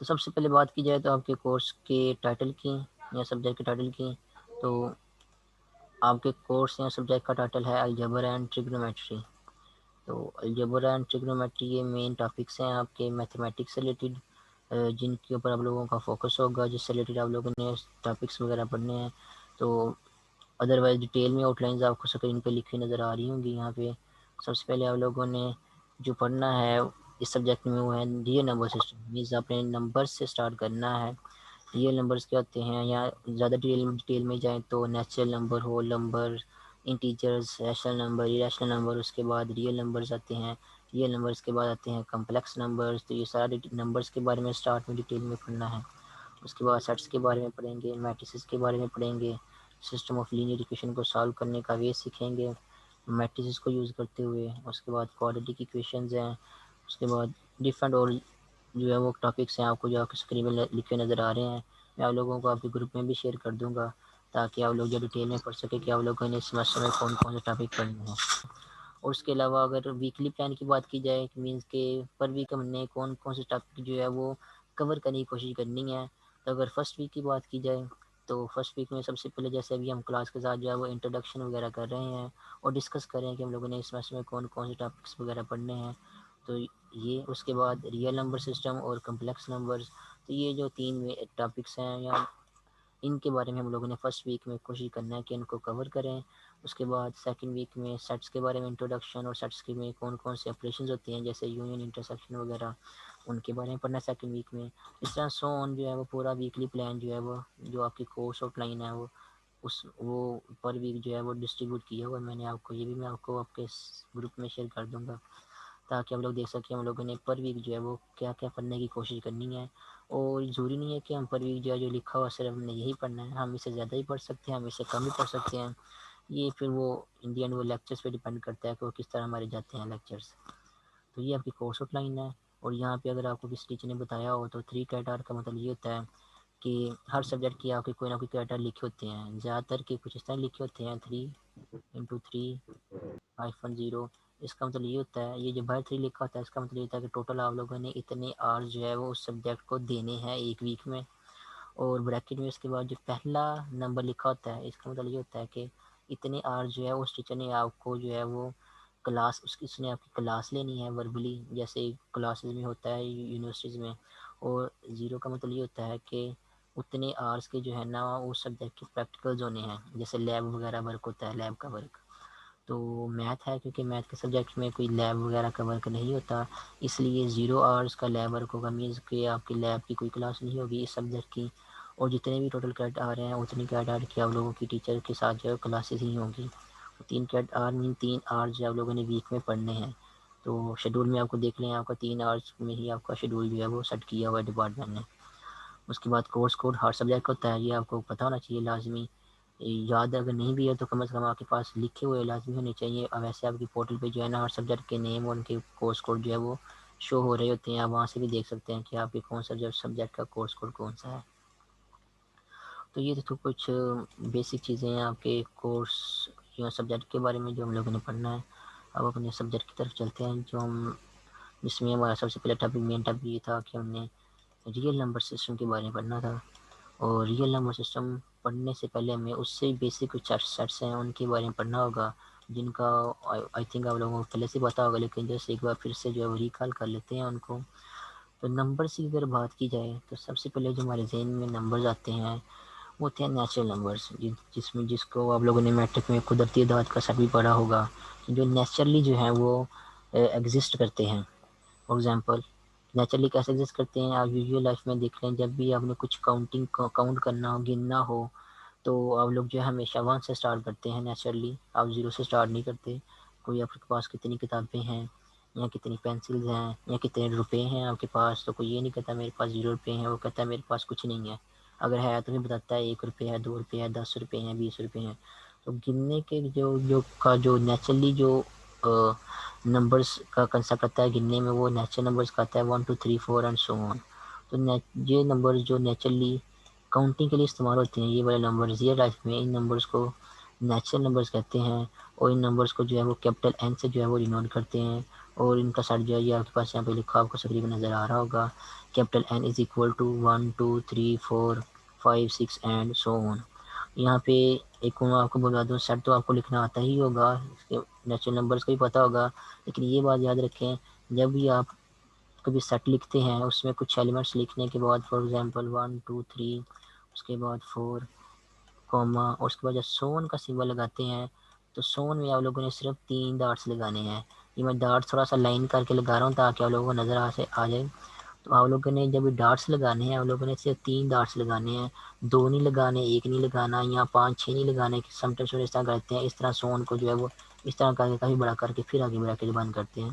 تو سب سے پہلے بات کی جائے تو آپ کے کورس کے ٹائٹل کی یا سبجیکٹ کے ٹائٹل کی، تو آپ کے کورس یا سبجیکٹ کا ٹائٹل ہے الجبر اینڈ ٹریگنومیٹری. تو الجبر اینڈ ٹریگنومیٹری یہ مین ٹاپکس ہیں آپ کے میتھمیٹکس سے ریلیٹڈ، جن کے اوپر آپ لوگوں کا فوکس ہوگا، جس سے ریلیٹڈ آپ لوگوں نے ٹاپکس وغیرہ پڑھنے ہیں. تو ادروائز ڈیٹیل میں آؤٹ لائنز آپ کو اسکرین پہ لکھی نظر آ رہی ہوں گی. یہاں پہ سب سے پہلے آپ لوگوں نے جو پڑھنا ہے اس سبجیکٹ میں وہ ہے ریئل نمبر سسٹم. مینس آپ نے نمبر سے اسٹارٹ کرنا ہے. ریئل نمبرز کیا ہوتے ہیں، یا زیادہ ڈیٹیل میں جائیں تو natural number, whole number, integers, rational number, irrational number, اس کے بعد ریئل نمبرز آتے ہیں. ریئل نمبرز کے بعد آتے ہیں کمپلیکس نمبرز. تو یہ سارے نمبرز کے بارے میں اسٹارٹ میں ڈیٹیل میں پڑھنا ہے. اس کے بعد سیٹس کے بارے میں پڑھیں گے، میٹریسز کے بارے میں پڑھیں گے، سسٹم آف لینئر ایکویشن کو سالو کرنے کا وے سیکھیں گے میٹریسز کو یوز کرتے ہوئے. اس کے بعد کوڈریٹک ایکویشنز ہیں. اس کے بعد ڈفرینٹ اور جو ہے وہ ٹاپکس ہیں آپ کو جو آپ کے اسکرین میں لکھے نظر آ رہے ہیں. میں آپ لوگوں کو آپ کے گروپ میں بھی شیئر کر دوں گا تاکہ آپ لوگ جو ڈیٹیل میں پڑھ سکیں کہ آپ لوگوں نے اس سیمسٹر میں کون کون سے ٹاپک پڑھنے ہیں. اور اس کے علاوہ اگر ویکلی پلان کی بات کی جائے، مینس کہ پر ویک ہم نے کون کون سے ٹاپک جو ہے وہ کور کرنے کی کوشش کرنی ہے. تو اگر فرسٹ ویک کی بات کی جائے تو فرسٹ ویک میں سب سے پہلے جیسے ابھی ہم کلاس کے ساتھ جو ہے وہ انٹروڈکشن وغیرہ کر رہے ہیں اور ڈسکس کریں کہ ہم لوگوں نے اس سیمسٹر میں کون کون سے ٹاپکس وغیرہ پڑھنے ہیں. تو یہ اس کے بعد ریئل نمبر سسٹم اور کمپلیکس نمبرز. تو یہ جو تین ٹاپکس ہیں یا ان کے بارے میں ہم لوگوں نے فرسٹ ویک میں کوشش کرنا ہے کہ ان کو کور کریں. اس کے بعد سیکنڈ ویک میں سیٹس کے بارے میں انٹروڈکشن، اور سیٹس کے میں کون کون سے آپریشنز ہوتے ہیں جیسے یونین، انٹرسیکشن وغیرہ، ان کے بارے میں پڑھنا ہے سیکنڈ ویک میں. اس طرح سو آن جو ہے وہ پورا ویکلی پلان جو ہے وہ جو آپ کی کورس آؤٹ لائن ہے وہ پر ویک جو ہے وہ ڈسٹریبیوٹ کیا ہوا ہے میں نے آپ کو. یہ بھی میں آپ کو آپ کے گروپ میں شیئر کر دوں گا تاکہ ہم لوگ دیکھ سکیں ہم لوگوں نے پر ویک جو ہے وہ کیا کیا پڑھنے کی کوشش کرنی ہے. اور ضروری نہیں ہے کہ ہم پر ویک جو لکھا ہوا صرف ہم نے یہی پڑھنا ہے. ہم اس سے زیادہ ہی پڑھ سکتے ہیں، ہم اس سے کم ہی پڑھ سکتے ہیں. یہ پھر وہ ان دی اینڈ وہ لیکچرز پہ ڈیپینڈ کرتا ہے کہ وہ کس طرح ہمارے جاتے ہیں لیکچرز. تو یہ آپ کی کورس آؤٹ لائن ہے. اور یہاں پہ اگر آپ کو کسی ٹیچر نے بتایا ہو تو 3 کیٹار کا مطلب یہ ہوتا ہے کہ ہر سبجیکٹ کی آپ کے کوئی نہ کوئی کیٹر لکھے ہوتے ہیں. زیادہ تر کے کچھ اس طرح لکھے ہوتے ہیں 3x3-0. اس کا مطلب یہ ہوتا ہے، یہ جو باہر 3 لکھا ہوتا ہے اس کا مطلب یہ ہوتا ہے کہ ٹوٹل آپ لوگوں نے اتنے آورس جو ہے وہ اس سبجیکٹ کو دینے ہیں ایک ویک میں. اور بریکٹ میں اس کے بعد جو پہلا نمبر لکھا ہوتا ہے اس کا مطلب یہ ہوتا ہے کہ اتنے آورس جو ہے اس ٹیچر نے آپ کو جو ہے وہ کلاس اس نے آپ کی کلاس لینی ہے وربلی، جیسے کلاسز میں ہوتا ہے یونیورسٹیز میں. اور 0 کا مطلب یہ ہوتا ہے کہ اتنے آورس کے جو ہے نا اس سبجیکٹ کے پریکٹیکلز ہونے ہیں، جیسے لیب وغیرہ ورک ہوتا ہے، لیب کا ورک. تو میتھ ہے کیونکہ میتھ کے سبجیکٹ میں کوئی لیب وغیرہ کا ورک نہیں ہوتا، اس لیے 0 آورس کا لیب ورک ہوگا. مینس کہ آپ کی لیب کی کوئی کلاس نہیں ہوگی اس سبجیکٹ کی. اور جتنے بھی ٹوٹل کریڈٹ آ رہے ہیں اتنے کریڈٹ آ کے آپ لوگوں کی ٹیچر کے ساتھ جو ہے کلاسز ہی ہوں گی. 3 کریڈٹ آر مین 3 آورس جو آپ لوگوں نے ویک میں پڑھنے ہیں. تو شیڈول میں آپ کو دیکھ لیں آپ کا 3 آورس میں ہی آپ کا شیڈول جو ہے وہ سیٹ کیا ہوا ہے ڈپارٹمنٹ نے. اس کے بعد کورس کوڈ ہر سبجیکٹ ہوتا ہے، یہ آپ کو پتہ ہونا چاہیے لازمی. یاد اگر نہیں بھی ہے تو کم از کم آپ کے پاس لکھے ہوئے لازمی ہونے چاہیے. اب ویسے آپ کی پورٹل پہ جو ہے نا ہر سبجیکٹ کے نیم اور ان کے کورس کوڈ جو ہے وہ شو ہو رہے ہوتے ہیں. آپ وہاں سے بھی دیکھ سکتے ہیں کہ آپ کے کون سا سبجیکٹ کا کورس کوڈ کون سا ہے. تو یہ تو کچھ بیسک چیزیں ہیں آپ کے کورس یا سبجیکٹ کے بارے میں جو ہم لوگوں نے پڑھنا ہے. اب اپنے سبجیکٹ کی طرف چلتے ہیں جس میں ہمارا سب سے پہلا ٹاپک مین ٹاپک یہ تھا کہ ہم نے ریئل نمبر سسٹم کے بارے میں پڑھنا تھا. اور ریئل نمبر سسٹم پڑھنے سے پہلے ہمیں اس سے بیسک کچھ سیٹس ہیں ان کے بارے میں پڑھنا ہوگا جن کا آئی تھنک آپ لوگوں کو پہلے سے پتا ہوگا، لیکن جیسے ایک بار پھر سے جو ہے وہ ریکال کر لیتے ہیں ان کو. تو نمبرز کی اگر بات کی جائے تو سب سے پہلے جو ہمارے ذہن میں نمبرز آتے ہیں وہ ہوتے ہیں نیچرل نمبرز، جس کو آپ لوگوں نے میٹرک میں قدرتی اعداد کا سیٹ بھی پڑھا ہوگا، جو نیچرلی جو ہیں وہ ایگزسٹ کرتے ہیں. فار ایگزامپل نیچرلی کیسے ایگزسٹ کرتے ہیں آپ یوزول لائف میں دیکھ لیں. جب بھی آپ نے کچھ کاؤنٹ کرنا ہو، گننا ہو، تو آپ لوگ جو ہے ہمیشہ 1 سے اسٹارٹ کرتے ہیں نیچرلی. آپ 0 سے اسٹارٹ نہیں کرتے. کوئی آپ کے پاس کتنی کتابیں ہیں یا کتنی پینسلز ہیں یا کتنے روپے ہیں آپ کے پاس، تو کوئی یہ نہیں کہتا میرے پاس 0 روپے ہیں، وہ کہتا ہے میرے پاس کچھ نہیں ہے. اگر ہے تو بھی بتاتا ہے 1 روپے ہے، 2 روپے ہے، 10 روپے ہیں، 20 روپے ہیں. تو گننے کے جو نیچرلی جو نمبرز کا کنسیپٹ آتا ہے گننے میں، وہ نیچرل نمبرز کا آتا ہے 1 2 3 4 اینڈ سو آن. تو یہ نمبر جو نیچرلی کاؤنٹنگ کے لیے استعمال ہوتے ہیں، یہ والے نمبرز ریئل لائف میں ان نمبرز کو نیچرل نمبرز کہتے ہیں. اور ان نمبرز کو جو ہے وہ کیپٹل این سے جو ہے وہ ڈینوٹ کرتے ہیں. اور ان کا سیٹ جو ہے یہ آپ کے پاس یہاں پہ لکھا آپ کو تقریباً نظر آ رہا ہوگا. Capital N is equal to 1 2 3 4 5 6 and so on. یہاں پہ ایک میں آپ کو بتا دوں سیٹ تو آپ کو لکھنا آتا ہی ہوگا, اس کے نیچرل نمبرز کا بھی پتہ ہوگا, لیکن یہ بات یاد رکھیں جب بھی آپ کبھی سیٹ لکھتے ہیں اس میں کچھ ایلیمنٹس لکھنے کے بعد فار ایگزامپل 1 2 3 اس کے بعد 4 کوما اور اس کے بعد جب سون کا سمبل لگاتے ہیں تو سون میں آپ لوگوں نے صرف 3 ڈاٹس لگانے ہیں. یہ میں ڈاٹس تھوڑا سا لائن کر کے لگا رہا ہوں تاکہ آپ لوگوں کو نظر آ جائے. تو آپ لوگوں نے جب ڈاٹس لگانے ہیں آپ لوگوں نے صرف 3 ڈاٹس لگانے ہیں, 2 نہیں لگانے, 1 نہیں لگانا, یا 5 6 نہیں لگانے. سم ٹائمس اس طرح کرتے ہیں, اس طرح سون کو جو ہے وہ اس طرح کر کے کافی بڑا کر کے پھر آگے بریکٹ بند کرتے ہیں.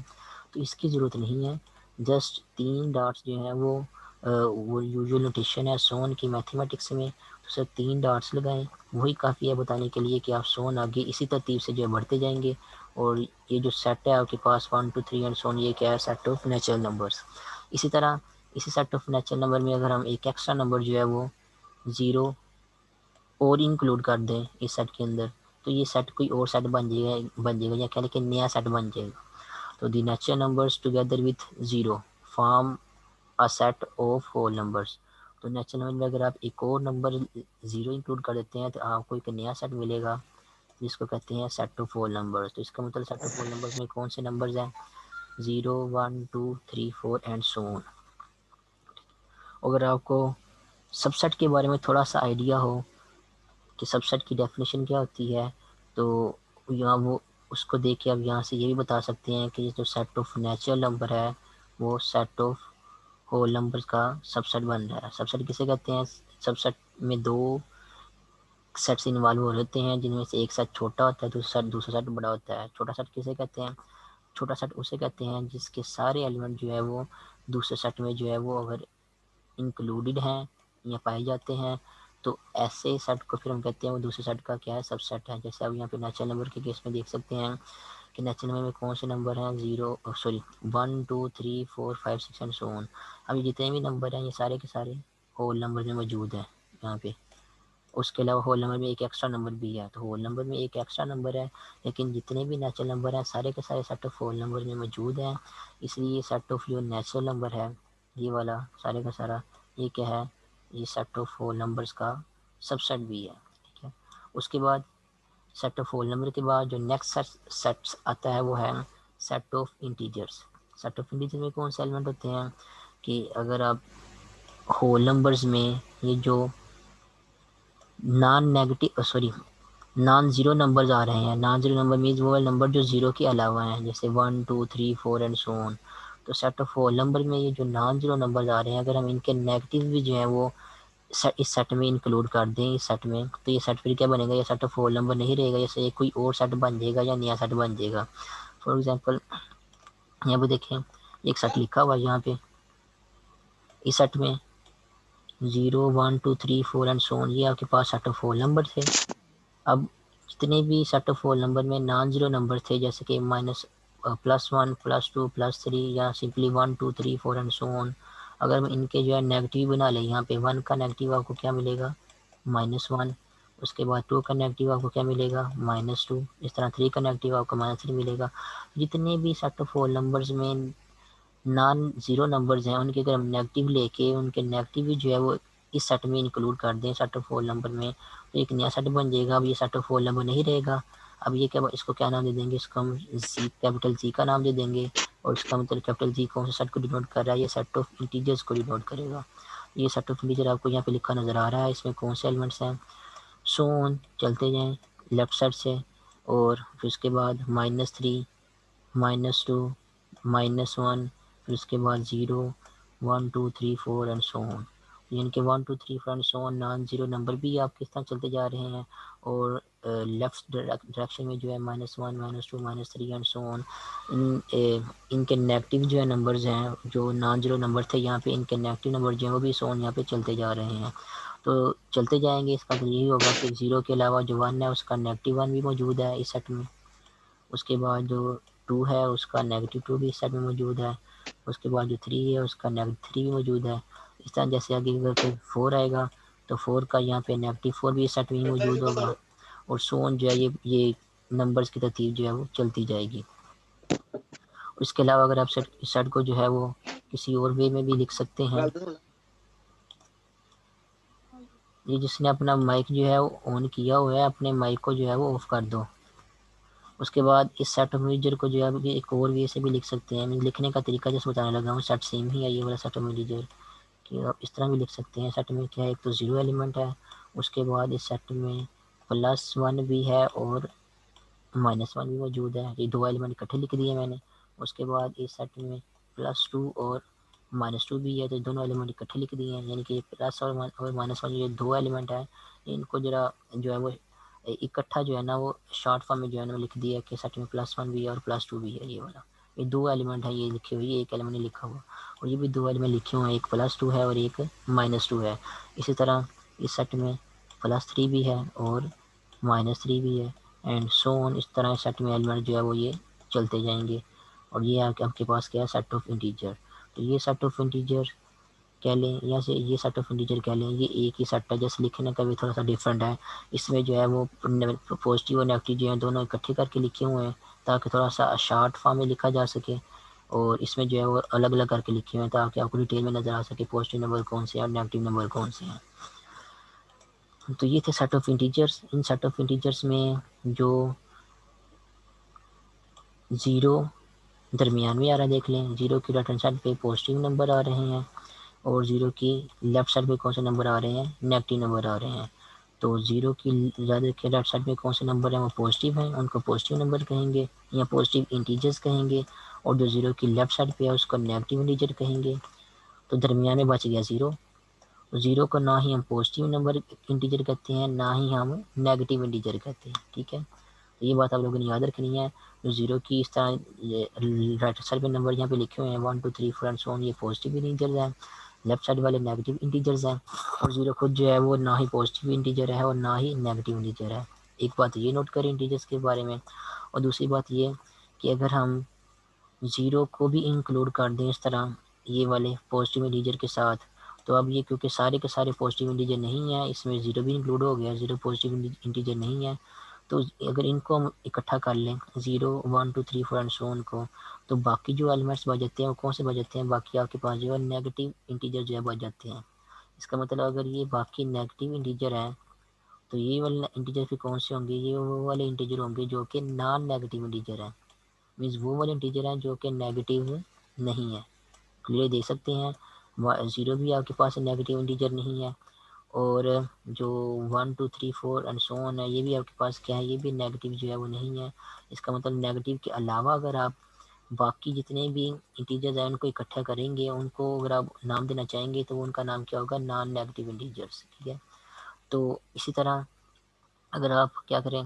تو اس کی ضرورت نہیں ہے, جسٹ 3 ڈاٹس جو ہیں وہ یوزول نوٹیشن ہے سون کی میتھمیٹکس میں, تو صرف 3 ڈاٹس لگائیں, وہی کافی ہے بتانے کے لیے کہ آپ سون آگے اسی ترتیب سے جو ہے بڑھتے جائیں گے. اور یہ جو سیٹ ہے آپ کے پاس 1 2 3 اینڈ سون, یہ کیا ہے سیٹ آف نیچرل نمبرس. اسی طرح اسی سیٹ آف نیچرل نمبر میں اگر ہم ایک ایکسٹرا نمبر جو ہے وہ 0 اور انکلوڈ کر دیں اس سیٹ کے اندر, تو یہ سیٹ کوئی اور سیٹ بن جائے گا یا کہہ لیں کہ نیا سیٹ بن جائے گا. تو the natural numbers together with 0 form a set of whole numbers. تو نیچرل نمبر میں اگر آپ ایک اور نمبر 0 انکلوڈ کر دیتے ہیں تو آپ کو ایک نیا سیٹ ملے گا جس کو کہتے ہیں سیٹ آف ہول نمبرز. تو اس کا مطلب سیٹ آف ہول نمبرز میں کون سے نمبرز ہیں 0 1 2 3 4 اینڈ سو آن. اگر آپ کو سب سیٹ کے بارے میں تھوڑا سا آئیڈیا ہو کہ سب سیٹ کی ڈیفینیشن کیا ہوتی ہے تو یہاں وہ اس کو دیکھ کے آپ یہاں سے یہ بھی بتا سکتے ہیں کہ جو سیٹ آف نیچرل نمبر ہے وہ سیٹ آف ہول نمبرز کا سب سیٹ بن رہا ہے. سب سیٹ کسے کہتے ہیں, سب سیٹ میں 2 سیٹس انوالو ہو رہتے ہیں جن میں سے ایک سیٹ چھوٹا ہوتا ہے دوسرا سیٹ بڑا ہوتا ہے. چھوٹا سیٹ کسے کہتے ہیں, چھوٹا سیٹ اسے کہتے ہیں جس کے سارے ایلیمنٹ جو ہے وہ دوسرے سیٹ میں جو ہے وہ اگر انکلوڈڈ ہیں یا پائے جاتے ہیں تو ایسے سیٹ کو پھر ہم کہتے ہیں وہ دوسرے سیٹ کا کیا ہے سب سیٹ ہے. جیسے آپ یہاں پہ نیچرل نمبر کے کیس میں دیکھ سکتے ہیں کہ نیچرل نمبر میں کون سے نمبر ہیں 1 2 3 4 5 6 اینڈ سو آن. اب یہ جتنے بھی نمبر ہیں یہ سارے کے سارے ہول نمبر میں موجود ہیں یہاں پہ. اس کے علاوہ ہول نمبر میں ایک ایکسٹرا نمبر بھی ہے, تو ہول نمبر میں ایک ایکسٹرا نمبر ہے لیکن جتنے بھی نیچرل نمبر ہیں سارے کے سارے سیٹ آف ہول نمبر میں موجود ہیں. اس لیے سیٹ آف جو نیچرل نمبر ہے یہ والا سارے کا سارا یہ کیا ہے, یہ سیٹ آف ہول نمبرز کا سب سیٹ بھی ہے. ٹھیک ہے, اس کے بعد سیٹ آف ہول نمبر کے بعد جو نیکسٹ سیٹ آتا ہے وہ ہے set of integers. Set of integer میں کون سے ایلیمنٹ ہوتے ہیں کہ اگر آپ ہول نمبرز میں یہ جو نان زیرو نمبرز آ رہے ہیں, نان زیرو نمبر مینز وہ نمبر جو 0 کے علاوہ ہیں جیسے 1 2 3 4 اینڈ سو آن. تو سیٹ آف ہول نمبر میں یہ جو نان زیرو نمبرز آ رہے ہیں اگر ہم ان کے نیگیٹو بھی جو ہیں وہ اس سیٹ میں انکلوڈ کر دیں اس سیٹ میں, تو یہ سیٹ پھر کیا بنے گا, یہ سیٹ آف ہول نمبر نہیں رہے گا, جیسے کوئی اور سیٹ بن جائے گا یا نیا سیٹ بن جائے گا. فار ایگزامپل یہاں پہ دیکھیں ایک سیٹ لکھا ہوا ہے یہاں پہ, اس سیٹ میں 0 1 2 3 4 اینڈ سو آن یہ آپ کے پاس سیٹ آف ہول نمبر تھے. اب جتنے بھی سیٹ آف ہول نمبر میں نان زیرو نمبر تھے جیسے کہ +1 +2 +3 یا سمپلی 1 2 3 4 اینڈ سو آن, اگر ہم ان کے جو ہے نیگیٹو بنا لیں یہاں پہ 1 کا نیگیٹو آپ کو کیا ملے گا -1, اس کے بعد 2 کا نیگیٹو آپ کو کیا ملے گا -2, اس طرح 3 کا نیگیٹو آپ کو -3 ملے گا. جتنے بھی سیٹ آف ہول نمبرز میں نان زیرو نمبرز ہیں ان کے اگر ہم نیگیٹو لے کے ان کے نیگیٹو بھی جو ہے وہ اس سیٹ میں انکلوڈ کر دیں سیٹ آف ہول نمبر میں تو ایک نیا سیٹ بن جائے گا. اب یہ سیٹ آف ہول نمبر نہیں رہے گا, اب یہ کیا اس کو کیا نام دے دیں گے, اس کو ہم کیپٹل زی کا نام دے دیں گے. اور اس کا مطلب کیپٹل زی کون سے سیٹ کو ڈینوٹ کر رہا ہے, یہ سیٹ آف انٹیجرز کو ڈینوٹ کرے گا. یہ سیٹ آف انٹیجر آپ کو یہاں پہ لکھا نظر آ رہا ہے, اس میں کون سے ایلیمنٹس ہیں سو آن. چلتے جائیں لیفٹ سائڈ سے, اور پھر اس کے بعد -3 -2 -1 پھر اس کے بعد 0 1 2 3 4 اینڈ سو آن. یعنی کہ 1 2 3 4 and so on non zero number بھی آپ کس طرح چلتے جا رہے ہیں, اور لیفٹ ڈائریکشن میں جو ہے -1 -2 -3 اینڈ سو آن. ان کے نیگیٹو جو ہے نمبرز ہیں جو نان زیرو نمبر تھے یہاں پہ ان کے نیگیٹو نمبر جو ہیں وہ بھی سو آن یہاں پہ چلتے جا رہے ہیں. تو چلتے جائیں گے, اس کا تو یہی ہوگا کہ 0 کے علاوہ جو 1 ہے اس کا -1 بھی موجود ہے اس سیٹ میں, اس کے بعد جو 2 ہے اس کا -2 بھی اس سیٹ میں موجود ہے, اس کے بعد جو 3 ہے اس کا -3 بھی موجود ہے. اس طرح جیسے آگے پہ 4 آئے گا تو 4 کا یہاں پہ -4 بھی اس سیٹ میں موجود ہوگا, اور سو آن جو ہے یہ نمبرز کی ترتیب جو ہے وہ چلتی جائے گی. اس کے علاوہ اگر آپ سیٹ کو جو ہے وہ کسی اور وے میں بھی لکھ سکتے ہیں. یہ جس نے اپنا مائک جو ہے وہ آن کیا ہوا ہے اپنے مائک کو جو ہے وہ آف کر دو. اس کے بعد اس سیٹ آف انٹیجر کو جو ہے ایک اور وے سے بھی لکھ سکتے ہیں. لکھنے کا طریقہ جیسے بتانے لگا ہوں سیٹ سیم ہی ہے یہ والا سیٹ آف انٹیجر کہ آپ اس طرح بھی لکھ سکتے ہیں. سیٹ میں کیا ہے ایک تو 0 ایلیمنٹ ہے, اس کے بعد اس سیٹ میں +1 بھی ہے اور -1 بھی موجود ہے. یہ 2 ایلیمنٹ اکٹھے لکھ دیے میں نے. اس کے بعد اس سیٹ میں +2 اور -2 بھی ہے, تو دونوں ایلیمنٹ اکٹھے لکھ دیے ہیں. یعنی کہ پلس اور -1 یہ 2 ایلیمنٹ ہیں, ان کو ذرا جو ہے وہ اکٹھا جو ہے نا وہ شارٹ فارم میں جو ہے نا لکھ دیا کہ سیٹ میں +1 بھی ہے اور +2 بھی ہے. یہ والا یہ 2 ایلیمنٹ ہے یہ لکھے ہوئے, یہ ایک ایلیمنٹ لکھا ہوا, اور یہ بھی 2 ایلیمنٹ لکھے ہوئے ہیں, ایک +2 ہے اور ایک -2 ہے. اسی طرح اس سیٹ میں +3 بھی ہے اور -3 بھی ہے, اینڈ سو آن. اس طرح سیٹ میں ایلیمنٹ جو ہے وہ یہ چلتے جائیں گے. اور یہ آپ کے پاس کیا ہے سیٹ آف انٹیجر. تو یہ سیٹ آف انٹیجر کہہ لیں, یا سے یہ سیٹ آف انٹیجر کہہ لیں. یہ ایک ہی سیٹ ہے, جیسے لکھنے کا بھی تھوڑا سا ڈفرینٹ ہے. اس میں جو ہے وہ پازیٹیو اور نیگیٹو جو ہیں دونوں اکٹھے کر کے لکھے ہوئے ہیں تاکہ تھوڑا سا شارٹ فارم میں لکھا جا سکے, اور اس میں جو ہے وہ الگ الگ کر کے لکھے ہوئے ہیں تاکہ آپ کو ڈیٹیل میں نظر آ سکے پازیٹیو نمبر کون سے ہیں اور نیگیٹو نمبر کون سے ہیں. تو یہ تھے سیٹ آف انٹیجرس. ان سیٹ آف انٹیجرس میں جو 0 درمیان میں آ رہا ہے دیکھ لیں, 0 کی رائٹ ہینڈ سائڈ پہ پازیٹیو نمبر آ رہے ہیں اور 0 کی لیفٹ سائڈ پہ کون سے نمبر آ رہے ہیں, نیگیٹو نمبر آ رہے ہیں. تو 0 کی رائٹ سائڈ میں کون سے نمبر ہیں وہ پازیٹیو ہیں, ان کو پازیٹیو نمبر کہیں گے یا پازیٹیو انٹیجرز کہیں گے, اور جو 0 کی لیفٹ سائڈ پہ ہے اس کو نیگیٹو انٹیجر کہیں گے. تو درمیان میں بچ گیا 0. 0 کو نہ ہی ہم پازیٹیو نمبر انٹیجر کہتے ہیں نہ ہی ہم نیگیٹو انٹیجر کہتے ہیں. ٹھیک ہے, تو یہ بات آپ لوگوں نے یاد رکھنی ہے. 0 کی اس طرح رائٹ سائڈ پہ نمبر یہاں پہ لکھے ہوئے ہیں 1 2 3 4 اینڈ سو آن, یہ پازیٹیو انٹیجرز ہیں. لیفٹ سائڈ والے نیگیٹو انٹیجرز ہیں, اور 0 خود جو ہے وہ نہ ہی پازیٹیو انٹیجر ہے اور نہ ہی نیگیٹو انٹیجر ہے. ایک بات یہ نوٹ کریں انٹیجرز کے بارے میں. اور دوسری بات یہ کہ اگر ہم 0 کو بھی انکلوڈ کر دیں اس طرح یہ والے پازیٹیو انٹیجر کے ساتھ, تو اب یہ کیونکہ سارے کے سارے پازیٹیو انٹیجر نہیں ہیں, اس میں 0 بھی انکلوڈ ہو گیا, 0 پازیٹیو انٹیجر نہیں ہے. تو اگر ان کو ہم اکٹھا کر لیں 0 1 2 3 4 اینڈ سو آن کو, تو باقی جو ایلیمنٹس بچ جاتے ہیں وہ کون سے بچ جاتے ہیں, باقی آپ کے پاس جو ہے نیگیٹو انٹیجر جو ہے بچ جاتے ہیں. اس کا مطلب اگر یہ باقی نیگیٹو انٹیجر ہیں تو یہ والے انٹیجر پھر کون سے ہوں گے, یہ وہ والے انٹیجر ہوں گے جو کہ نان نیگیٹو انٹیجر ہیں. مینس وہ والے انٹیجر ہیں جو کہ نیگیٹو نہیں ہے. کلیئر دیکھ سکتے ہیں 0 بھی آپ کے پاس نیگیٹو انٹیجر نہیں ہے, اور جو 1 2 3 4 اینڈ سو آن ہے یہ بھی آپ کے پاس کیا ہے, یہ بھی نیگیٹو جو ہے وہ نہیں ہے. اس کا مطلب نیگیٹو کے علاوہ اگر آپ باقی جتنے بھی انٹیجرز ہیں ان کو اکٹھا کریں گے, ان کو اگر آپ نام دینا چاہیں گے تو ان کا نام کیا ہوگا, نان نیگیٹو انٹیجرز. ٹھیک ہے, تو اسی طرح اگر آپ کیا کریں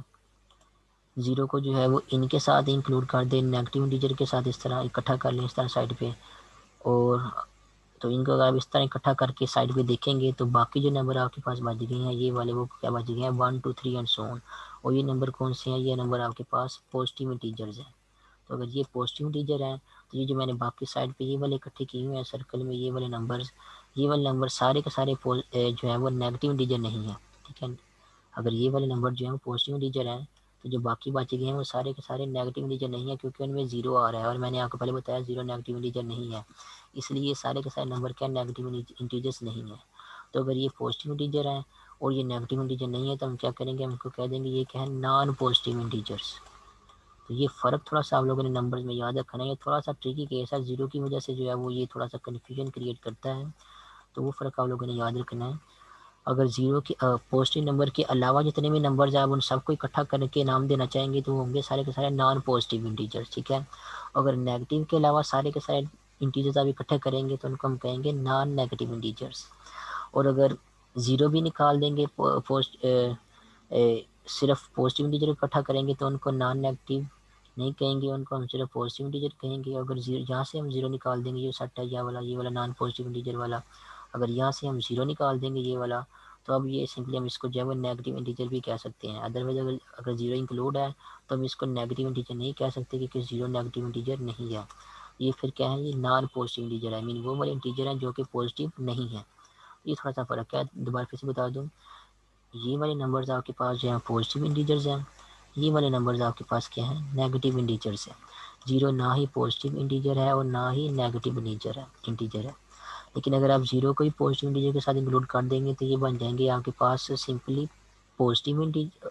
0 کو جو ہے وہ ان کے ساتھ انکلوڈ کر دیں نیگیٹو انٹیجر کے ساتھ, اس طرح اکٹھا کر لیں اس طرح سائڈ پہ, اور تو ان کو اگر آپ اس طرح اکٹھا کر کے سائڈ پہ دیکھیں گے تو باقی جو نمبر آپ کے پاس بچ گئے ہیں یہ والے وہ کیا بچ گئے ہیں 1 2 3 اینڈ سو آن. اور یہ نمبر کون سے ہیں, یہ نمبر آپ کے پاس پازیٹیو انٹیجرز ہیں. تو اگر یہ پازیٹیو انٹیجر ہیں تو یہ جو میں نے باقی سائڈ پہ یہ والے اکٹھے کیے ہوئے ہیں سرکل میں, یہ والے نمبر سارے کے سارے جو ہے وہ نیگیٹو انٹیجر نہیں ہیں. ٹھیک ہے, اگر یہ والے نمبر جو ہیں پازیٹیو انٹیجر ہیں تو جو باقی بچ گئے ہیں وہ سارے کے سارے نیگیٹو انٹیجر نہیں ہیں, کیونکہ ان میں 0 آ رہا ہے, اور میں نے آپ کو پہلے بتایا 0 نیگیٹو انٹیجر نہیں ہے, اس لیے یہ سارے کے سارے نمبر کیا نیگیٹو انٹیجرز نہیں ہیں. تو اگر یہ پازیٹیو انٹیجر ہیں اور یہ نیگیٹو انٹیجر نہیں ہے تو ہم کیا کریں گے, ہم کو کہہ دیں گے یہ کیا ہے, نان پازیٹیو انٹیجرز. تو یہ فرق تھوڑا سا آپ لوگوں نے نمبرز میں یاد رکھنا ہے, یہ تھوڑا سا ٹرکی کیس ہے, 0 کی وجہ سے جو ہے وہ یہ تھوڑا سا کنفیوژن کریٹ کرتا ہے, تو وہ فرق آپ لوگوں نے یاد رکھنا ہے. اگر 0 کے پازیٹیو نمبر کے علاوہ جتنے بھی نمبرز ہیں آپ ان سب کو اکٹھا کر کے نام دینا چاہیں گے تو وہ ہوں گے سارے کے سارے نان پازیٹیو انٹیجرز. ٹھیک ہے, اگر نیگیٹو کے علاوہ سارے کے سارے انٹیجرز آپ اکٹھے کریں گے تو ان کو ہم کہیں گے نان نیگیٹو انٹیجرز. اور اگر 0 بھی نکال دیں گے صرف پازیٹیو انٹیجر اکٹھا کریں گے تو ان کو نان نیگیٹو نہیں کہیں گے, ان کو ہم صرف پازیٹیو انٹیجر کہیں گے. اگر یہاں سے ہم 0 نکال دیں گے, یہ سیٹ ہے یہ والا نان پازیٹیو انٹیجر والا, اگر یہاں سے ہم 0 نکال دیں گے یہ والا, تو اب یہ سمپلی ہم اس کو جو ہے وہ نیگیٹو انٹیجر بھی کہہ سکتے ہیں. ادروائز اگر 0 انکلوڈ ہے تو ہم اس کو نیگیٹو انٹیجر نہیں کہہ سکتے, کیونکہ 0 نیگیٹو انٹیجر نہیں ہے. یہ پھر کیا ہے, یہ نان پازیٹیو انٹیجر ہے, مین وہ والے انٹیجر ہیں جو کہ پازیٹیو نہیں ہے. یہ تھوڑا سا فرق ہے. دوبارہ پھر سے بتا دوں, یہ والے نمبرز آپ کے پاس جو ہیں پازیٹیو انٹیجرز ہیں, یہ والے نمبرز آپ کے پاس کیا ہیں, نیگیٹو انٹیجرز ہیں. 0 نہ ہی پازیٹیو انٹیجر ہے اور نہ ہی نیگیٹو انٹیجر ہے. لیکن اگر آپ 0 کو بھی پازیٹیو انٹیجر کے ساتھ انکلوڈ کر دیں گے تو یہ بن جائیں گے آپ کے پاس سمپلی پازیٹیو انٹیجر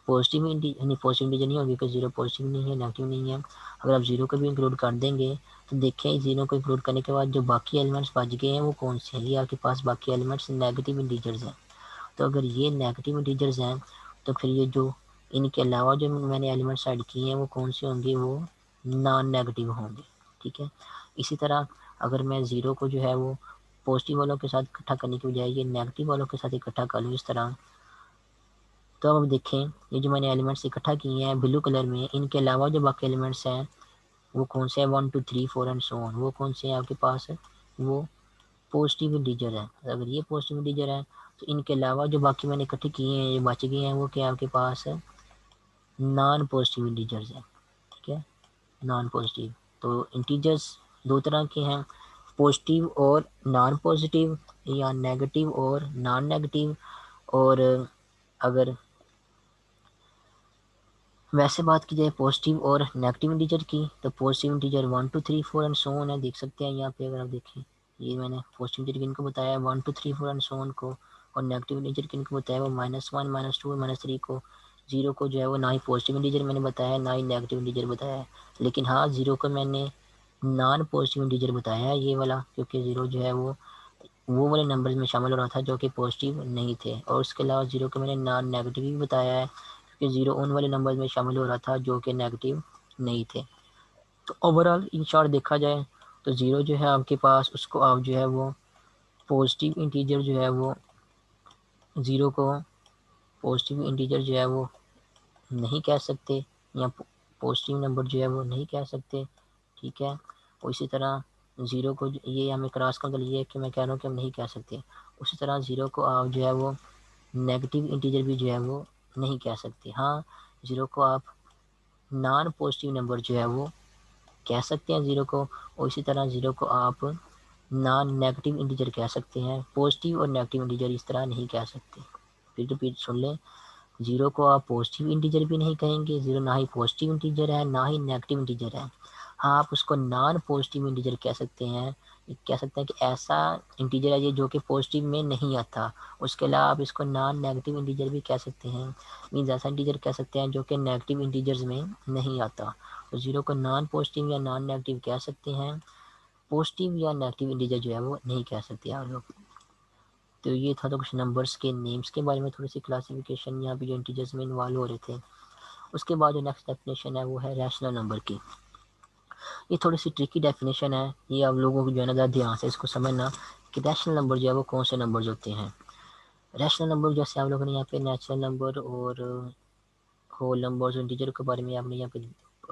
پازیٹیو نہیں ہوگی کہ 0 پازیٹیو نہیں ہے نیگیٹو نہیں ہے. اگر آپ 0 کو بھی انکلوڈ کر دیں گے تو دیکھیں 0 کو انکلوڈ کرنے کے بعد جو باقی ایلیمنٹس بچ گئے ہیں وہ کون سے ہیں. یہ آپ کے پاس باقی ایلیمنٹس نیگیٹو انٹیجرز ہیں. تو اگر یہ نیگیٹو انٹیجرز ہیں تو پھر یہ جو ان کے علاوہ جو میں نے ایلیمنٹس ایڈ کیے ہیں وہ کون سے ہوں گے، وہ نان نیگیٹو ہوں گے. ٹھیک ہے. اسی طرح اگر میں 0 کو جو ہے وہ پازیٹیو والوں کے ساتھ اکٹھا کرنے کی بجائے یہ نیگیٹو والوں کے ساتھ اکٹھا کر لوں اس طرح، تو اب دیکھیں یہ جو میں نے ایلیمنٹس اکٹھا کیے ہیں بلو کلر میں، ان کے علاوہ جو باقی ایلیمنٹس ہیں وہ کون سے ہیں 1 2 3 4 اینڈ سو آن، وہ کون سے ہیں آپ کے پاس، وہ پازیٹیو انٹیجر ہے. اگر یہ پازیٹیو انٹیجر ہے تو ان کے علاوہ جو باقی میں نے اکٹھے کیے ہیں یہ بچ گئے ہیں وہ کیا آپ کے پاس نان پازیٹیو انٹیجرز ہیں. ٹھیک ہے. نان پازیٹیو. تو انٹیجرز دو طرح کے ہیں، پازیٹیو اور نان پازیٹیو یا نیگیٹو اور نان نیگیٹو. اور اگر ویسے بات کی جائے پازیٹیو اور نیگیٹو انٹیجر کی تو پازیٹیو انٹیجر 1 2 3 4 اینڈ سو آن ہے. دیکھ سکتے ہیں یہاں پہ اگر آپ دیکھیں یہ میں نے پازیٹیو انٹیجر کن کو بتایا 1 2 3 4 اینڈ سو آن کو، اور نیگیٹو انٹیجر کن کو بتایا وہ -1 -2 -3 کو. 0 کو جو ہے وہ نہ ہی پازیٹیو انٹیجر میں نے بتایا نہ ہی نیگیٹو انٹیجر بتایا ہے. لیکن ہاں 0 کو میں نے نان پازیٹیو انٹیجر بتایا ہے یہ والا، کیونکہ 0 جو ہے وہ والے نمبرز میں شامل ہو رہا تھا جو کہ پازیٹیو نہیں تھے. اور اس کے علاوہ 0 کو میں نے نان نیگیٹو بھی بتایا ہے کہ 0 ان والے نمبر میں شامل ہو رہا تھا جو کہ نیگیٹو نہیں تھے. تو اوور آل ان شارٹ دیکھا جائے تو 0 جو ہے آپ کے پاس اس کو آپ جو ہے وہ پازیٹیو انٹیجر جو ہے وہ 0 کو پازیٹیو انٹیجر جو ہے وہ نہیں کہہ سکتے یا پازیٹیو نمبر جو ہے وہ نہیں کہہ سکتے. ٹھیک ہے. اور اسی طرح 0 کو یہ ہمیں کراس کا مطلب یہ ہے کہ میں کہہ رہا ہوں کہ ہم نہیں کہہ سکتے. اسی طرح 0 کو آپ جو ہے وہ نیگیٹو انٹیجر بھی جو ہے وہ نہیں کہہ سکتے. ہاں 0 کو آپ نان پازیٹیو نمبر جو ہے وہ کہہ سکتے ہیں 0 کو، اور اسی طرح 0 کو آپ نان نیگیٹو انٹیجر کہہ سکتے ہیں. پازیٹیو اور نیگیٹو انٹیجر اس طرح نہیں کہہ سکتے. پھر ریپیٹ سن لیں 0 کو آپ پازیٹیو انٹیجر بھی نہیں کہیں گے، 0 نہ ہی پازیٹیو انٹیجر ہے نہ ہی نیگیٹو انٹیجر ہے. ہاں آپ اس کو نان پازیٹیو انٹیجر کہہ سکتے ہیں کہ ایسا انٹیجر ہے یہ جو کہ پازیٹیو میں نہیں آتا. اس کے علاوہ آپ اس کو نان نیگیٹو انٹیجر بھی کہہ سکتے ہیں، مینز ایسا انٹیجر کہہ سکتے ہیں جو کہ نیگیٹو انٹیجرز میں نہیں آتا. تو 0 کو نان پازیٹیو یا نان نیگیٹو کہہ سکتے ہیں، پازیٹیو یا نیگیٹو انٹیجر جو ہے وہ نہیں کہہ سکتے آپ لوگ. تو یہ تھا تو کچھ نمبرز کے نیمز کے بارے میں تھوڑی سی کلاسیفیکیشن یہاں پہ جو انٹیجرز میں انوالو ہو رہے تھے. اس کے بعد جو نیکسٹ ڈیفینیشن ہے وہ ہے ریشنل نمبر کی. یہ تھوڑی سی ٹرکی ڈیفینیشن ہے، یہ آپ لوگوں کو جو ہے نا زیادہ دھیان سے اس کو سمجھنا کہ ریشنل نمبر جو ہے وہ کون سے نمبرز ہوتے ہیں. ریشنل نمبر جیسے آپ لوگوں نے یہاں پہ نیچرل نمبر اور ہول نمبرز انٹیجر کے بارے میں آپ نے یہاں پہ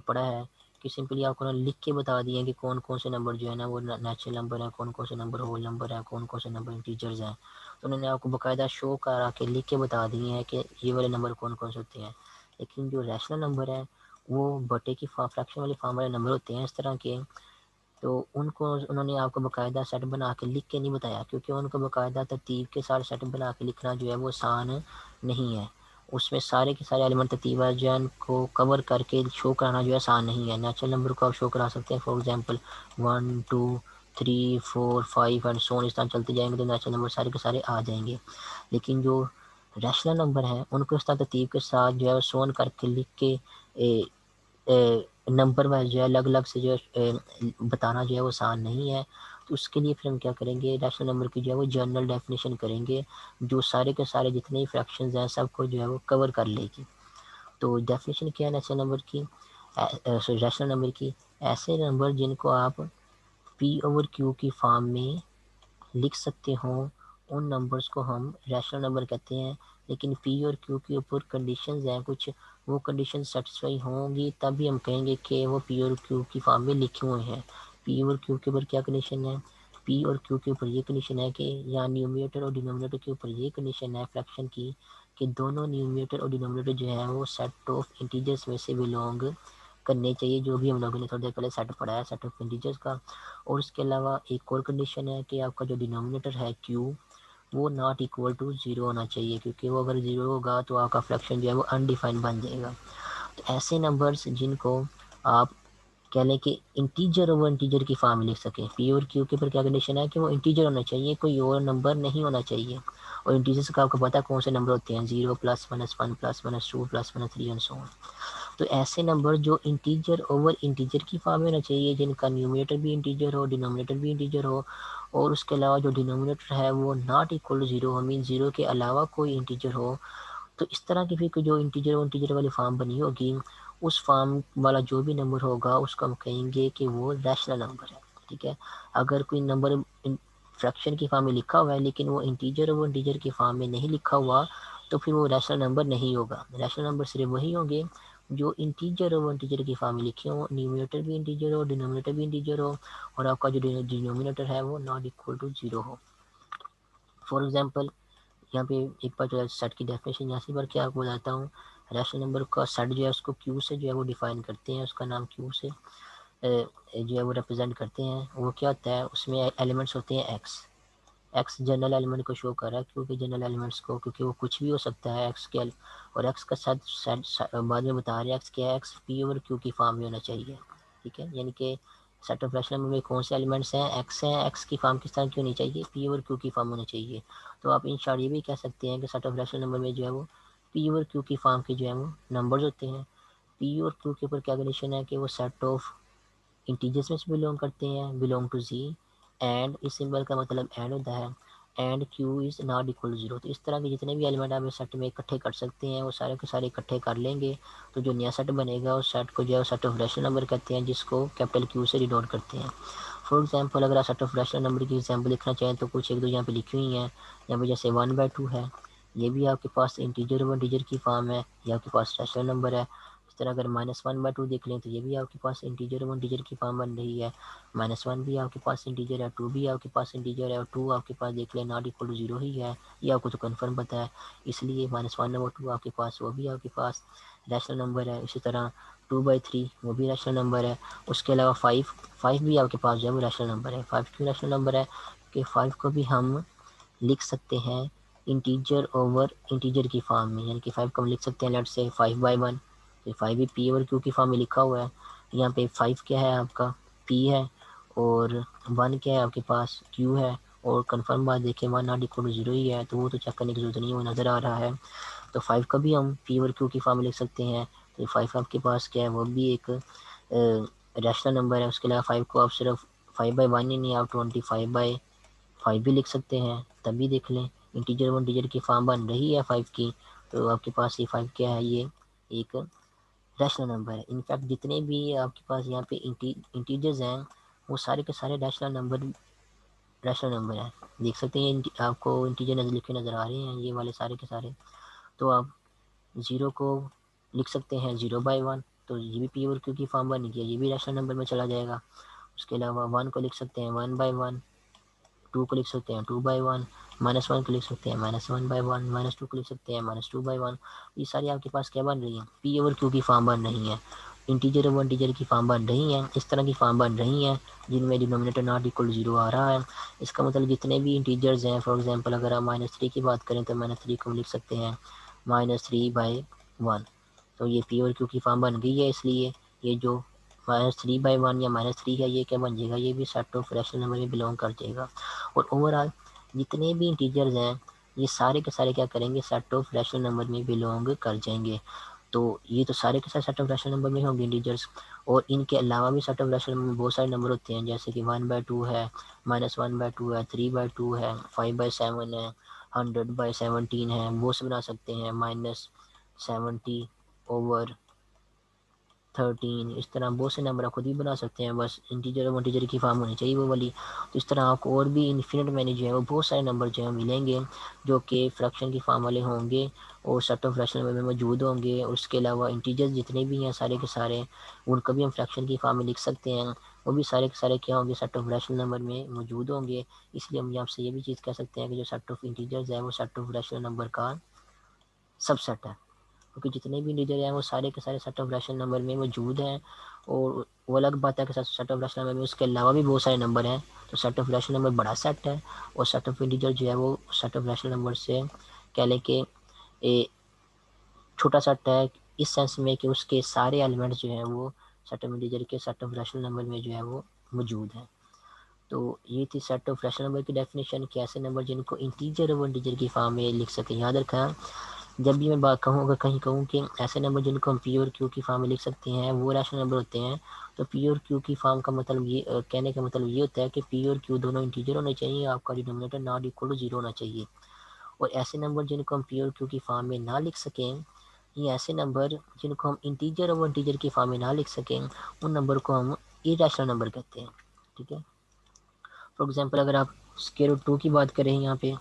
پڑھا ہے کہ سمپلی آپ کو لکھ کے بتا دیے کہ کون کون سے نمبر جو ہے نا وہ نیچرل نمبر ہیں، کون کون سے نمبر ہول نمبر ہیں، کون کون سے نمبر انٹیجرز ہیں. تو انہوں نے آپ کو باقاعدہ شو کرا کے لکھ کے بتا دیے ہیں کہ یہ والے نمبر کون کون سے ہوتے ہیں. لیکن جو ریشنل نمبر ہے وہ بٹے کی فریکشن والی فارم والے نمبر ہوتے ہیں اس طرح کے. تو ان کو انہوں نے آپ کو باقاعدہ سیٹ بنا کے لکھ کے نہیں بتایا، کیونکہ ان کو باقاعدہ ترتیب کے ساتھ سیٹ بنا کے لکھنا جو ہے وہ آسان نہیں ہے. اس میں سارے کے سارے ایلیمنٹ ترتیب جن کو کور کر کے شو کرانا جو ہے آسان نہیں ہے. نیچرل نمبر کو آپ شو کرا سکتے ہیں، فار ایگزامپل 1 2 3 4 5 اینڈ سو اس طرح چلتے جائیں گے تو نیچرل نمبر سارے کے سارے آ جائیں گے. لیکن جو ریشنل نمبر ہیں ان کو اس طرح ترتیب کے ساتھ جو ہے سون کر کے لکھ کے نمبر وائز جو ہے الگ الگ سے جو ہے بتانا جو ہے وہ آسان نہیں ہے. تو اس کے لیے پھر ہم کیا کریں گے، ریشنل نمبر کی جو ہے وہ جنرل ڈیفینیشن کریں گے جو سارے کے سارے جتنے ہی فریکشنز ہیں سب کو جو ہے وہ کور کر لے گی. تو ڈیفینیشن کیا ہے ریشنل نمبر کی، ایسے نمبر جن کو آپ پی اوور کیو کی فارم میں لکھ سکتے ہوں ان نمبرز کو ہم ریشنل نمبر کہتے ہیں. لیکن پی اور کیو کے اوپر کنڈیشنز ہیں کچھ، وہ کنڈیشن سیٹسفائی ہوں گی تبھی ہم کہیں گے کہ وہ پی اور کیو کی فارم میں لکھے ہوئے ہیں. پی اور کیو کے اوپر کیا کنڈیشن ہے، پی اور کیو کے اوپر یہ کنڈیشن ہے کہ یا نیومیریٹر اور ڈینومینیٹر کے اوپر یہ کنڈیشن ہے فریکشن کی کہ دونوں نیومیریٹر اور ڈینومینیٹر جو ہے وہ سیٹ آف انٹیجرز میں سے بلونگ کرنے چاہیے، جو بھی ہم لوگوں نے تھوڑی دیر پہلے سیٹ پڑھا ہے سیٹ آف انٹیجرز کا. اور اس کے علاوہ ایک اور کنڈیشن ہے کہ آپ کا جو ڈینومینیٹر ہے کیو وہ ناٹ ایکول ٹو 0 ہونا چاہیے، کیونکہ وہ اگر 0 ہوگا تو آپ کا فریکشن جو ہے وہ انڈیفائنڈ بن جائے گا. تو ایسے نمبرز جن کو آپ کہہ لیں کہ انٹیجر اوور انٹیجر کی فارم میں لکھ سکیں. پی اور کیو کے اوپر کیا کنڈیشن ہے کہ وہ انٹیجر ہونا چاہیے, کوئی اور نمبر نہیں ہونا چاہیے. اور انٹیجرس کا آپ کو پتا کون سے نمبر ہوتے ہیں, 0 +, -1 +, -2 +, -3 اینڈ سو آن. تو ایسے نمبر جو انٹیجر اوور انٹیجر کی فارم میں ہونا چاہیے, جن کا نیومریٹر بھی انٹیجر ہو, ڈینومینیٹر بھی انٹیجر ہو, اور اس کے علاوہ جو ڈینومینیٹر ہے وہ ناٹ اکول ٹو 0 ہو, مین 0 کے علاوہ کوئی انٹیجر ہو. تو اس طرح کی پھر جو انٹیجر والی فارم بنی ہوگی, اس فارم والا جو بھی نمبر ہوگا اس کو ہم کہیں گے کہ وہ ریشنل نمبر ہے. ٹھیک ہے. اگر کوئی نمبر فریکشن کی فارم میں لکھا ہوا ہے لیکن وہ انٹیجر اور انٹیجر کی فارم میں نہیں لکھا ہوا, تو پھر وہ ریشنل نمبر نہیں ہوگا. ریشنل نمبر صرف وہی ہوں گے جو انٹیجر اور انٹیجر کی فارم میں لکھے ہوں, نیومریٹر بھی انٹیجر ہو, ڈینومینیٹر بھی انٹیجر ہو, اور آپ کا جو ڈینومینیٹر ہے وہ ناٹ اکول ٹو 0 ہو. فار ایگزامپل یہاں پہ ایک بار جو ہے سیٹ کی ڈیفینیشن یہاں سے بار کیا آپ کو بتاتا ہوں. ریشنل نمبر کا سیٹ جو ہے اس کو کیو سے جو ہے وہ ڈیفائن کرتے ہیں, اس کا نام کیو سے جو ہے وہ ریپرزینٹ کرتے ہیں. وہ کیا ہوتا ہے, اس میں ایلیمنٹس ہوتے ہیں ایکس جنرل ایلیمنٹ کو شو کر رہا ہے, کیونکہ جنرل ایلیمنٹس کو کیونکہ وہ کچھ بھی ہو سکتا ہے ایکس کے, اور ایکس کا سیٹ بعد میں بتا رہے ہیں ایکس کیا ہے, ایکس پی اور کیو کی فارم میں ہونا چاہیے. ٹھیک ہے. یعنی کہ سیٹ آف ریشنل نمبر میں کون سے ایلیمنٹس ہیں, ایکس ہیں, ایکس کی فارم کس طرح کی ہونی چاہیے, پی اور کیو کی فارم ہونا چاہیے. تو آپ ان شاء یہ بھی کہہ سکتے ہیں کہ سیٹ آف ریشنل نمبر میں جو ہے وہ پی اور کیو کی فارم کے جو ہے وہ نمبرز ہوتے ہیں. پی اور کیو کے اوپر کیا کنڈیشن ہے کہ وہ سیٹ آف انٹیجرس میں سے بلونگ کرتے ہیں, بلونگ ٹو زی, اینڈ اس سمبل کا مطلب اینڈ ہوتا ہے, and Q is not equal 0. تو اس طرح کے جتنے بھی ایلیمنٹ آپ سیٹ میں اکٹھے کر سکتے ہیں وہ سارے کے سارے اکٹھے کر لیں گے, تو جو نیا سیٹ بنے گا اس سیٹ کو جو ہے سیٹ آف ریشنل نمبر کہتے ہیں, جس کو کیپٹل کیو سے ڈینوٹ کرتے ہیں. فار ایگزامپل اگر آپ سیٹ آف ریشنل نمبر کی ایگزامپل لکھنا چاہیں تو کچھ ایک دو یہاں پہ لکھی ہوئی ہیں. یہاں پہ جیسے 1/2 ہے, یہ بھی آپ کے پاس انٹیجر اور انٹیجر کی فارم ہے, یہ آپ کے پاس ریشنل نمبر ہے. اس طرح اگر -1/2 دیکھ لیں تو یہ بھی آپ کے پاس انٹیجر اور انٹیجر کی فارم بن رہی ہے. -1 بھی آپ کے پاس انٹیجر ہے, 2 بھی آپ کے پاس انٹیجر ہے, اور 2 آپ کے پاس دیکھ لیں ناٹ اکول ٹو 0 ہی ہے. یہ آپ کو تو کنفرم پتا ہے, اس لیے -1/2 آپ کے پاس وہ بھی آپ کے پاس ریشنل نمبر ہے. اسی طرح 2/3 وہ بھی ریشنل نمبر ہے. اس کے علاوہ 5 بھی آپ کے پاس جو ہے وہ ریشنل نمبر ہے. 5 کیوں ریشنل نمبر ہے کہ 5 کو بھی ہم لکھ سکتے ہیں انٹیجر اوور انٹیجر کی فارم میں, یعنی کہ 5 کو ہم لکھ سکتے ہیں لیٹ سے 5/1. 5 بھی پی اور کیو کی فارم میں لکھا ہوا ہے. یہاں پہ 5 کیا ہے آپ کا, پی ہے, اور 1 کیا ہے آپ کے پاس, کیو ہے. اور کنفرم بات دیکھیں 1 ناٹ اکول ٹو 0 ہی ہے, تو وہ تو چیک کرنے کی ضرورت نہیں ہے, وہ نظر آ رہا ہے. تو 5 کا بھی ہم پی اور کیو کی فارم میں لکھ سکتے ہیں. تو 5 آپ کے پاس کیا ہے, وہ بھی ایک ریشنل نمبر ہے. اس کے علاوہ 5 کو آپ صرف 5/1 ہی نہیں, آپ 25/5 بھی لکھ سکتے ہیں, تب بھی دیکھ لیں انٹیجر اور انٹیجر کی فارم بن رہی ہے 5 کی. تو آپ کے پاس یہ 5 کیا ہے, یہ ایک ریشنل نمبر ہے. انفیکٹ جتنے بھی آپ کے پاس یہاں پہ انٹیجرز ہیں وہ سارے کے سارے ریشنل نمبر ہیں. دیکھ سکتے ہیں آپ کو انٹیجر لکھے نظر آ رہے ہیں, یہ والے سارے کے سارے. تو آپ 0 کو لکھ سکتے ہیں 0/1, تو یہ بھی پی اور کیو کی فارم بن گیا, یہ بھی ریشنل نمبر میں چلا جائے گا. اس کے علاوہ 1 کو لکھ سکتے ہیں 1/1, 2 کو لکھ سکتے ہیں 2/1, -1 کو لکھ سکتے ہیں -1/1, -2 کو لکھ سکتے ہیں -2/1. یہ ساری آپ کے پاس کیا بن رہی ہیں, پی اور کیو کی فارم بن رہی ہیں. انٹیجر اور انٹیجر کی فارم بن رہی ہیں, اس طرح کی فارم بن رہی ہیں جن میں ڈینومینیٹر ناٹ اکول 0 آ رہا ہے. اس کا مطلب جتنے بھی انٹیجرز ہیں, فار ایگزامپل اگر آپ -3 کی بات کریں تو -3 کو لکھ سکتے ہیں -3/1. تو یہ پی اور کیو کی فارم بن گئی ہے. اس لیے یہ جو -3/1 یا -3 ہے, یہ کیا بن جائے گا, یہ بھی سیٹ آف ریشنل نمبر میں بلونگ کر جائے گا. اور اوور آل جتنے بھی انٹیجرز ہیں یہ سارے کے سارے کیا کریں گے, سیٹ آف ریشنل نمبر میں بلونگ کر جائیں گے. تو یہ تو سارے کے سارے سیٹ آف ریشنل نمبر میں ہوں گے انٹیجرز. اور ان کے علاوہ بھی سیٹ آف ریشنل نمبر میں بہت سارے نمبر ہوتے ہیں, جیسے کہ 1/2 ہے, -1/2 ہے, 3/2 ہے, 5/7 ہے, 100/17 ہے. وہ سے بنا سکتے ہیں -70/13. اس طرح بہت سے نمبر آپ خود بھی بنا سکتے ہیں, بس انٹیجر اور انٹیجر کی فارم ہونی چاہیے وہ والی. تو اس طرح آپ کو اور بھی انفینٹ مینی جو ہے وہ بہت سارے نمبر جو ہے ملیں گے جو کہ فریکشن کی فارم والے ہوں گے اور سیٹ آف ریشنل نمبر میں موجود ہوں گے. اور اس کے علاوہ انٹیجر جتنے بھی ہیں سارے کے سارے, ان کو بھی ہم فریکشن کی فارم میں لکھ سکتے ہیں, وہ بھی سارے کے سارے کیا ہوں گے, سیٹ آف ریشنل نمبر میں موجود ہوں گے. اس لیے ہم آپ سے یہ بھی چیز کہہ سکتے ہیں کہ جو سیٹ آف انٹیجرز ہے وہ سیٹ آف ریشنل نمبر کا سب سیٹ ہے, کیونکہ جتنے بھی انٹیجر ہیں وہ سارے کے سارے سیٹ آف ریشنل نمبر میں موجود ہیں. اور وہ الگ بات ہے کہ سیٹ آف ریشنل نمبر میں اس کے علاوہ بھی بہت سارے نمبر ہیں. تو سیٹ آف ریشنل نمبر بڑا سیٹ ہے, اور سیٹ آف انٹیجر جو ہے وہ سیٹ آف ریشنل نمبر سے کہہ لیں کہ چھوٹا سیٹ ہے, اس سینس میں کہ اس کے سارے ایلیمنٹس جو ہیں وہ سیٹ آف انٹیجر کے سیٹ آف ریشنل نمبر میں جو ہے وہ موجود ہے. تو یہ تھی سیٹ آف ریشنل نمبر کی ڈیفینیشن کہ ایسے نمبر جن کو انٹیجر اور انٹیجر کی فارم میں لکھ سکیں. یاد رکھا جب بھی میں بات کہوں اگر کہیں کہوں کہ ایسے نمبر جن کو ہم پی اور کیو کی فارم میں لکھ سکتے ہیں وہ ریشنل نمبر ہوتے ہیں, تو پی اور کیو کی فارم کا مطلب یہ کہنے کا مطلب یہ ہوتا ہے کہ پی اور کیو دونوں انٹیجر ہونے چاہیے, آپ کا ڈینومینیٹر ناٹ اکول ٹو 0 ہونا چاہیے. اور ایسے نمبر جن کو ہم پی اور کیو کی فارم میں نہ لکھ سکیں, یہ ایسے نمبر جن کو ہم انٹیجر اور انٹیجر کی فارم میں نہ لکھ سکیں ان نمبر کو ہم ارریشنل نمبر کہتے ہیں. ٹھیک ہے, فار ایگزامپل اگر آپ اسکوائر روٹ 2 کی بات کریں یہاں پہ,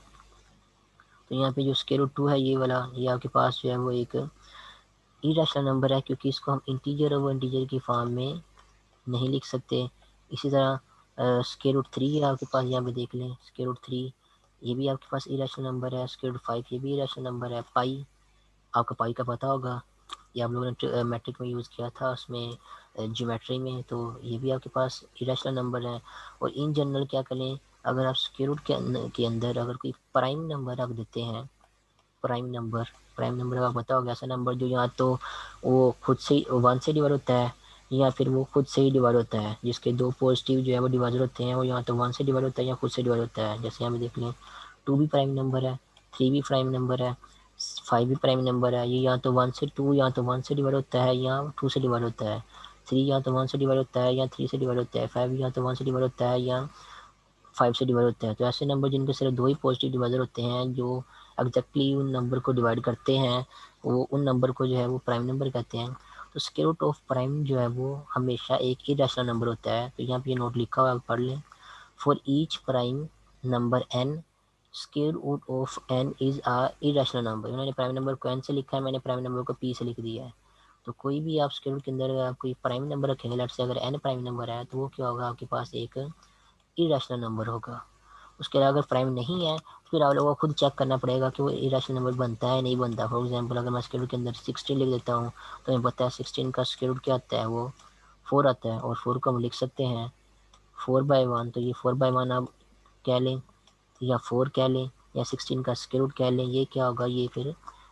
تو یہاں پہ جو اسکوائر روٹ 2 ہے یہ والا, یہ آپ کے پاس جو ہے وہ ایک ارریشنل نمبر ہے کیونکہ اس کو ہم انٹیجر اور انٹیجر کی فارم میں نہیں لکھ سکتے. اسی طرح اسکوائر روٹ 3 ہے آپ کے پاس, یہاں پہ دیکھ لیں اسکوائر روٹ 3 یہ بھی آپ کے پاس ارریشنل نمبر ہے. اسکوائر روٹ 5 یہ بھی ارریشنل نمبر ہے. پائی آپ کو پائی کا پتہ ہوگا, یہ آپ لوگوں نے میٹرک میں یوز کیا تھا اس میں جیومیٹری میں, تو یہ بھی آپ کے پاس ارریشنل نمبر ہے. اور ان جنرل کیا کریں, اگر آپ اسکوائر روٹ کے اندر اگر کوئی پرائم نمبر آپ دیتے ہیں, پرائم نمبر کا پتہ ہوگا ایسا نمبر جو یہاں تو وہ خود سے 1 سے ڈیوائڈ ہوتا ہے یا پھر وہ خود سے ہی ڈیوائڈ ہوتا ہے, جس کے دو پازیٹیو جو ہے وہ ڈیوائڈر ہوتے ہیں, وہ یہاں تو 1 سے ڈیوائڈ ہوتا ہے یا خود سے ڈیوائڈ ہوتا ہے. جیسے یہاں پہ دیکھ لیں 2 بھی پرائم نمبر ہے, 3 بھی پرائم نمبر ہے, 5 بھی پرائم نمبر ہے. یہ یا تو 1 سے 2 یا تو 1 سے ڈیوائڈ ہوتا ہے یا 2 سے ڈیوائڈ ہوتا ہے. 3 یا تو 1 سے ڈیوائڈ ہوتا ہے یا 3 سے ڈیوائڈ ہوتا ہے. 5 یا تو 1 سے ڈیوائڈ ہوتا ہے یا 5 سے ڈیوائڈ ہوتا ہے. تو ایسے نمبر جن کے صرف 2 ہی پازیٹیو ڈیوائزر ہوتے ہیں جو ایگزیکٹلی ان نمبر کو ڈیوائڈ کرتے ہیں, وہ ان نمبر کو جو ہے وہ پرائم نمبر کہتے ہیں. تو اسکوائر روٹ آف پرائم جو ہے وہ ہمیشہ ایک ارریشنل نمبر ہوتا ہے. تو یہاں پہ یہ نوٹ لکھا ہوا ہے, پڑھ لیں. For each prime number n square root of n is a irrational number. انہوں نے پرائم نمبر کو n سے لکھا ہے, میں نے پرائم نمبر کو p سے لکھ دیا ہے. تو کوئی بھی آپ اسکوائر روٹ کے اندر آپ کوئی پرائم نمبر رکھیں گے, لیٹ سے اگر n پرائم نمبر ہے تو وہ کیا ہوگا, آپ کے پاس ایک ارریشنل نمبر ہوگا. اس کے علاوہ اگر پرائم نہیں ہے پھر آپ لوگوں کو خود چیک کرنا پڑے گا کہ وہ ارریشنل نمبر بنتا ہے نہیں بنتا. فار ایگزامپل اگر میں اسکوائر روٹ کے اندر 16 لکھ دیتا ہوں تو ہمیں پتہ ہے 16 کا اسکوائر روٹ کیا آتا ہے, وہ 4 آتا ہے. اور 4 کو ہم لکھ سکتے ہیں 4/1, تو یہ 4/1 آپ کہہ لیں یا 4 کہہ لیں یا 16 کا اسکوائر روٹ کہہ لیں. یہ کیا ہوگا, یہ پھر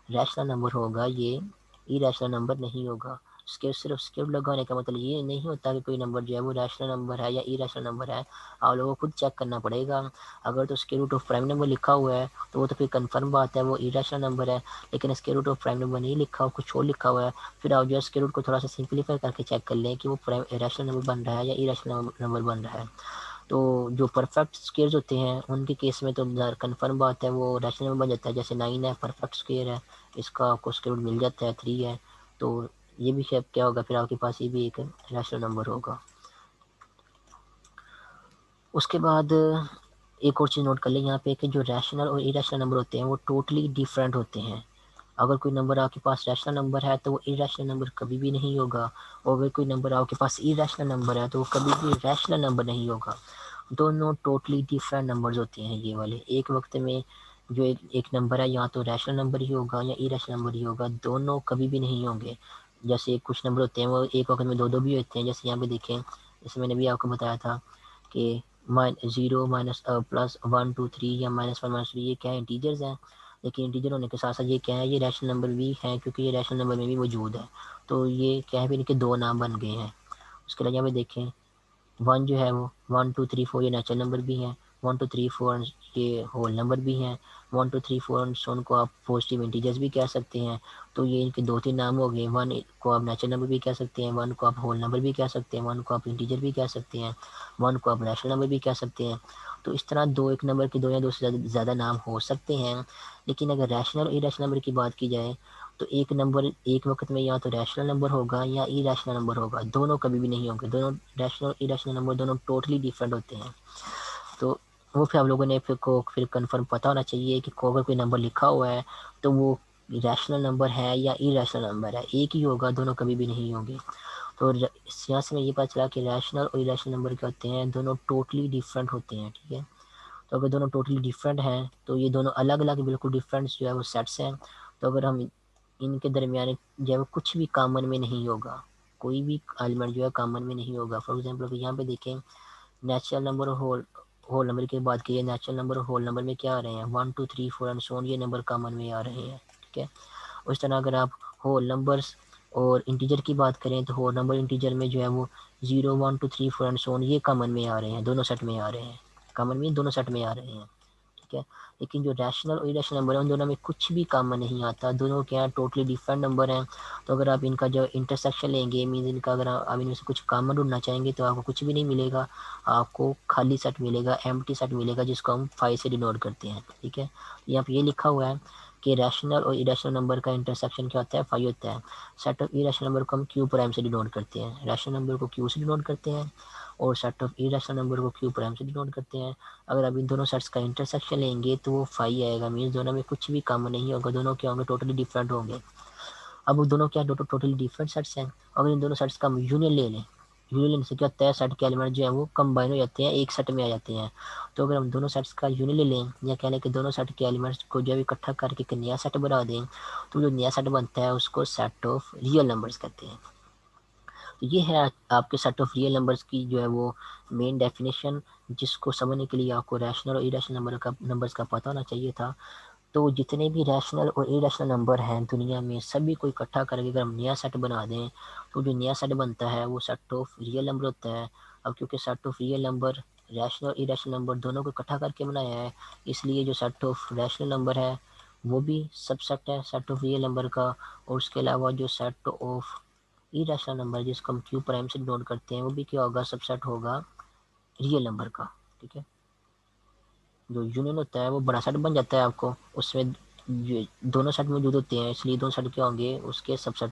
ریشنل نمبر ہوگا, یہ ارریشنل نمبر نہیں ہوگا. صرف اسکوائر روٹ لگانے کا مطلب یہ نہیں ہوتا کہ کوئی نمبر جو ہے وہ ریشنل نمبر ہے یا ارریشنل نمبر ہے. آپ لوگوں کو خود چیک کرنا پڑے گا. اگر تو square root of prime number لکھا ہوا ہے تو وہ تو پھر کنفرم بات ہے, وہ ارریشنل نمبر ہے. لیکن square root of prime number نہیں لکھا ہو, کچھ اور لکھا ہوا ہے, پھر آپ جو ہے اسکوائر روٹ کو تھوڑا سا سمپلیفائی کر کے چیک کر لیں کہ وہ ریشنل نمبر بن رہا ہے یا ارریشنل نمبر بن رہا ہے. تو جو پرفیکٹ اسکوائرز ہوتے ہیں ان کے کیس میں تو کنفرم بات ہے, وہ ریشنل نمبر بن جاتا ہے. جیسے 9 ہے پرفیکٹ اسکوائر ہے, اس کا آپ کو اسکوائر روٹ مل جاتا ہے. 3 ہے تو یہ بھی شیپ کیا ہوگا, پھر آپ کے پاس یہ بھی ایک ریشنل نمبر ہوگا. اس کے بعد ایک اور چیز نوٹ کر لیں یہاں پہ کہ جو ریشنل اور ارریشنل نمبر ہوتے ہیں وہ ٹوٹلی ڈیفرنٹ ہوتے ہیں. اگر کوئی نمبر آپ کے پاس ریشنل نمبر ہے تو وہ ارریشنل نمبر کبھی بھی نہیں ہوگا, اور اگر کوئی نمبر آپ کے پاس ارریشنل نمبر ہے تو وہ کبھی بھی ریشنل نمبر نہیں ہوگا. دونوں ٹوٹلی ڈیفرنٹ نمبرز ہوتے ہیں یہ والے. ایک وقت میں جو ایک نمبر ہے یا تو ریشنل نمبر ہی ہوگا یا ارریشنل نمبر ہی ہوگا, دونوں کبھی بھی نہیں ہوں گے. جیسے کچھ نمبر ہوتے ہیں وہ ایک وقت میں دو بھی ہوتے ہیں, جیسے یہاں پہ دیکھیں, جیسے میں نے بھی آپ کو بتایا تھا کہ 0 پلس 1 2 3 یا -1 -3 یہ کیا ہے, انٹیجرز ہیں. لیکن انٹیجر ہونے کے ساتھ ساتھ یہ کیا ہے, یہ ریشنل نمبر بھی ہیں کیونکہ یہ ریشنل نمبر میں بھی موجود ہے. تو یہ کیا ہے پھر ان کے دو نام بن گئے ہیں. اس کے علاوہ یہاں پہ دیکھیں 1 جو ہے وہ 1 2 3 4 یہ نیچرل نمبر بھی ہیں, 1 2 3 4 یہ ہول نمبر بھی ہیں, 1 2 3 4 سون کو آپ پازیٹیو انٹیجرز بھی کہہ سکتے ہیں. تو یہ ان کے 2-3 نام ہو گئے. 1 کو آپ نیچرل نمبر بھی کہہ سکتے ہیں, 1 کو آپ ہول نمبر بھی کہہ سکتے ہیں, 1 کو آپ انٹیجر بھی کہہ سکتے ہیں, 1 کو آپ ریشنل نمبر بھی کہہ سکتے ہیں. تو اس طرح ایک نمبر کے 2 یا 2 سے زیادہ نام ہو سکتے ہیں. لیکن اگر ریشنل اور ارریشنل نمبر کی بات کی جائے تو ایک نمبر ایک وقت میں یا تو ریشنل نمبر ہوگا یا ارریشنل نمبر ہوگا, دونوں کبھی بھی نہیں ہوں گے. دونوں ریشنل اور ارریشنل نمبر دونوں ٹوٹلی ڈیفرنٹ ہوتے ہیں. تو وہ پھر آپ لوگوں نے پھر کنفرم پتہ ہونا چاہیے کہ اگر کوئی نمبر لکھا ہوا ہے تو وہ ریشنل نمبر ہے یا ارریشنل نمبر ہے, ایک ہی ہوگا, دونوں کبھی بھی نہیں ہوں گے. تو یہاں سے میں یہ پتہ چلا کہ ریشنل اور ارریشنل نمبر کیا ہوتے ہیں, دونوں ٹوٹلی ڈیفرنٹ ہوتے ہیں. ٹھیک ہے, تو اگر دونوں ٹوٹلی ڈیفرنٹ ہیں تو یہ دونوں الگ الگ بالکل ڈفرینٹ جو ہے وہ سیٹس ہیں. تو اگر ہم ان کے درمیان جو ہے وہ کچھ بھی کامن میں نہیں ہوگا, کوئی بھی ایلیمنٹ جو ہے کامن میں نہیں ہوگا. فار ایگزامپل یہاں پہ دیکھیں نیچرل نمبر ہول نمبر کی بات کی ہے, نیچرل نمبر ہول نمبر میں کیا آ رہے ہیں 1 2 3 4 اینڈ سو آن, یہ نمبر کامن میں آ رہے ہیں. ٹھیک ہے, اس طرح اگر آپ ہول نمبرس اور انٹیجر کی بات کریں تو ہول نمبر انٹیجر میں جو ہے وہ 0 1 2 3 4 اینڈ سو آن یہ کامن میں آ رہے ہیں، دونوں سیٹ میں آ رہے ہیں، کامن میں دونوں سیٹ میں آ رہے ہیں، ٹھیک ہے۔ لیکن جو ریشنل اور ارریشنل نمبر ہیں ان دونوں میں کچھ بھی کامن نہیں آتا، دونوں کیا ہیں ٹوٹلی ڈفرینٹ نمبر ہیں۔ تو اگر آپ ان کا جو انٹرسیکشن لیں گے، مینز ان کا اگر آپ ان میں سے کچھ کامن ڈھونڈنا چاہیں گے تو آپ کو کچھ بھی نہیں ملے گا، آپ کو خالی سیٹ ملے گا، ایمپٹی سیٹ ملے گا، جس کو ہم 5 سے ڈینوٹ کرتے ہیں، ٹھیک ہے۔ یہاں پہ یہ لکھا ہوا ہے کہ ریشنل اور ارریشنل نمبر کا انٹرسیکشن کیا ہوتا ہے، 5 ہوتا ہے۔ سیٹ آف ارریشنل نمبر کو ہم کیو پرائم سے ڈینوٹ کرتے ہیں، ریشنل نمبر کو کیو سے ڈینوٹ کرتے ہیں، اور سیٹ آف ارریشنل نمبر کو کیو پرائم سے ڈینوٹ کرتے ہیں۔ اگر آپ ان دونوں سیٹس کا انٹرسیکشن لیں گے تو وہ 5 آئے گا، مینس دونوں میں کچھ بھی کامن نہیں ہوگا، دونوں کیا ہوں گے ٹوٹلی ڈفرینٹ ہوں گے۔ اب وہ دونوں کیا ٹوٹلی ڈفرینٹ سیٹس ہیں، اگر ان دونوں سیٹس کا ہم یونین لے لیں، یونین لینے سے کیا ہوتا ہے سیٹ کے ایلیمنٹ جو ہیں وہ کمبائن ہو جاتے ہیں، ایک سیٹ میں آ جاتے ہیں۔ تو اگر ہم دونوں سیٹس کا یونین لے لیں یا کہہ لیں کہ دونوں سیٹ کے ایلیمنٹس کو جو ہے اکٹھا کر کے ایک نیا سیٹ بنا دیں، تو جو نیا سیٹ بنتا ہے اس کو سیٹ آف ریئل نمبرز کہتے ہیں۔ تو یہ ہے آپ کے سیٹ آف ریئل نمبرز کی جو ہے وہ مین ڈیفینیشن، جس کو سمجھنے کے لیے آپ کو ریشنل اور ارریشنل نمبرز کا پتہ ہونا چاہیے تھا۔ تو جتنے بھی ریشنل اور ارریشنل نمبر ہیں دنیا میں سبھی کو اکٹھا کر کے اگر ہم نیا سیٹ بنا دیں تو جو نیا سیٹ بنتا ہے وہ سیٹ آف ریئل نمبر ہوتا ہے۔ اب کیونکہ set of real number rational اور ارریشنل نمبر دونوں کو اکٹھا کر کے بنایا ہے، اس لیے جو سیٹ آف ریشنل نمبر ہے وہ بھی سب سیٹ ہے سیٹ آف ریئل نمبر کا، اور اس کے علاوہ جو سیٹ آف ارریشنل نمبر جس کو ہم کیو پرائم سے ڈینوٹ کرتے ہیں وہ بھی کیا ہوگا، سب سیٹ ہوگا ریئل نمبر کا، ٹھیک ہے۔ جو یونین ہوتا ہے وہ بڑا سیٹ بن جاتا ہے، آپ کو اس میں دونوں سیٹ موجود ہوتے ہیں، اس لیے دونوں سیٹ کیا ہوں گے اس کے سب سیٹ